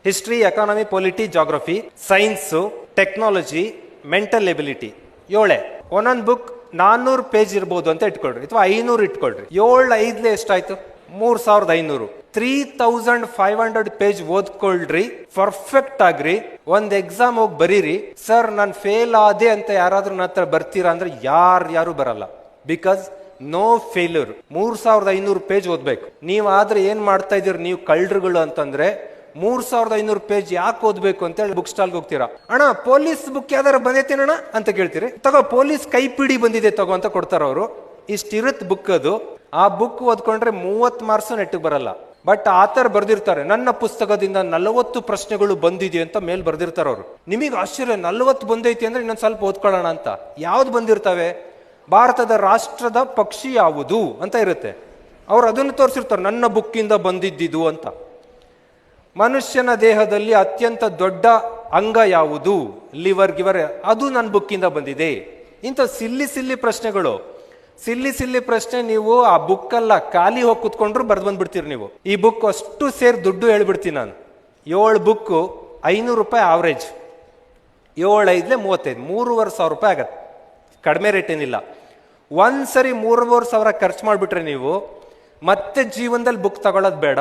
History, economy, polity, geography, science, technology, mental ability. 7 ಒಂದೊಂದು book 400 page ಇರ್ಬೋದು ಅಂತ ಇಟ್ಕೊಳ್ರಿ, ಅಥವಾ 500 ಇಟ್ಕೊಳ್ರಿ. 7 ಎಷ್ಟಾಯ್ತು? 3500. 3500 ಪೇಜ್ ಓದ್ಕೊಳ್ರಿ, ಪರ್ಫೆಕ್ಟ್ ಆಗ್ರಿ. ಒಂದ್ ಎಕ್ಸಾಮ್ ಹೋಗಿ ಬರೀರಿ. ಸರ್ ನಾನು ಫೇಲ್ ಆದೆ ಅಂತ ಯಾರಾದ್ರೂ ನನ್ನ ಹತ್ರ ಬರ್ತೀರಾ ಅಂದ್ರೆ ಯಾರು ಬರಲ್ಲ. Because no failure. 3500 ಪೇಜ್ ಓದ್ಬೇಕು. ನೀವ್ ಆದ್ರೆ ಏನ್ ಮಾಡ್ತಾ ಇದೀರಿ, ನೀವು ಕಳ್ಳರುಗಳು ಅಂತಂದ್ರೆ 3500 ಪೇಜ್ ಯಾಕೆ ಓದ್ಬೇಕು ಅಂತ ಹೇಳಿ ಬುಕ್ ಸ್ಟಾಲ್ಗೆ ಹೋಗ್ತೀರಾ. ಅಣ್ಣ ಪೊಲೀಸ್ ಬುಕ್ ಯಾವ್ದಾರ ಬಂದೈತೇನಣ್ಣ ಅಂತ ಕೇಳ್ತೀರಿ. ತಗೋ ಪೊಲೀಸ್ ಕೈಪಿಡಿ ಬಂದಿದೆ ತಗೋ ಅಂತ ಕೊಡ್ತಾರ ಅವರು. ಇಷ್ಟಿರುತ್ ಬುಕ್ ಅದು. ಆ ಬುಕ್ ಓದ್ಕೊಂಡ್ರೆ 30 ಮಾರ್ಕ್ಸ್ ನೆಟ್ಟಿಗೆ ಬರಲ್ಲ. ಬಟ್ ಆತರ ಬರ್ದಿರ್ತಾರೆ, ನನ್ನ ಪುಸ್ತಕದಿಂದ 40 ಪ್ರಶ್ನೆಗಳು ಬಂದಿದೆ ಅಂತ ಮೇಲ್ ಬರ್ದಿರ್ತಾರ ಅವರು. ನಿಮಗೆ ಆಶ್ಚರ್ಯ, 40 ಬಂದೈತಿ ಅಂದ್ರೆ ಇನ್ನೊಂದ್ ಸ್ವಲ್ಪ ಓದ್ಕೊಳ್ಳೋಣ ಅಂತ. ಯಾವ್ದು ಬಂದಿರ್ತವೆ? ಭಾರತದ ರಾಷ್ಟ್ರದ ಪಕ್ಷಿ ಯಾವುದು ಅಂತ ಇರುತ್ತೆ. ಅವ್ರು ಅದನ್ನು ತೋರಿಸಿರ್ತಾರೆ, ನನ್ನ ಬುಕ್ಕಿಂದ ಬಂದಿದ್ದಿದು ಅಂತ. ಮನುಷ್ಯನ ದೇಹದಲ್ಲಿ ಅತ್ಯಂತ ದೊಡ್ಡ ಅಂಗ ಯಾವುದು? ಲಿವರ್ ಗಿವರ್, ಅದು ನನ್ನ ಬುಕ್ಕಿಂದ ಬಂದಿದೆ. ಇಂಥ ಸಿಲ್ಲಿ ಪ್ರಶ್ನೆಗಳು. ಸಿಲ್ಲಿ ಪ್ರಶ್ನೆ ನೀವು ಆ ಬುಕ್ ಅಲ್ಲ, ಖಾಲಿ ಹೋಗಿ ಕುತ್ಕೊಂಡ್ರು ಬರ್ದು ಬಂದ್ಬಿಡ್ತೀರಿ ನೀವು. ಈ ಬುಕ್ ಅಷ್ಟು ಸೇರಿ ದುಡ್ಡು ಹೇಳ್ಬಿಡ್ತೀನಿ ನಾನು. 7 ಬುಕ್ 500 ರೂಪಾಯಿ ಆವ್ರೇಜ್. 7 5 35, 3500 ರೂಪಾಯಿ ಆಗತ್ತೆ. ಕಡಿಮೆ ರೇಟ್ ಏನಿಲ್ಲ. ಒಂದ್ಸರಿ 3500 ಖರ್ಚು ಮಾಡ್ಬಿಟ್ರೆ ನೀವು ಮತ್ತೆ ಜೀವನದಲ್ಲಿ ಬುಕ್ ತಗೊಳ್ಳೋದು ಬೇಡ.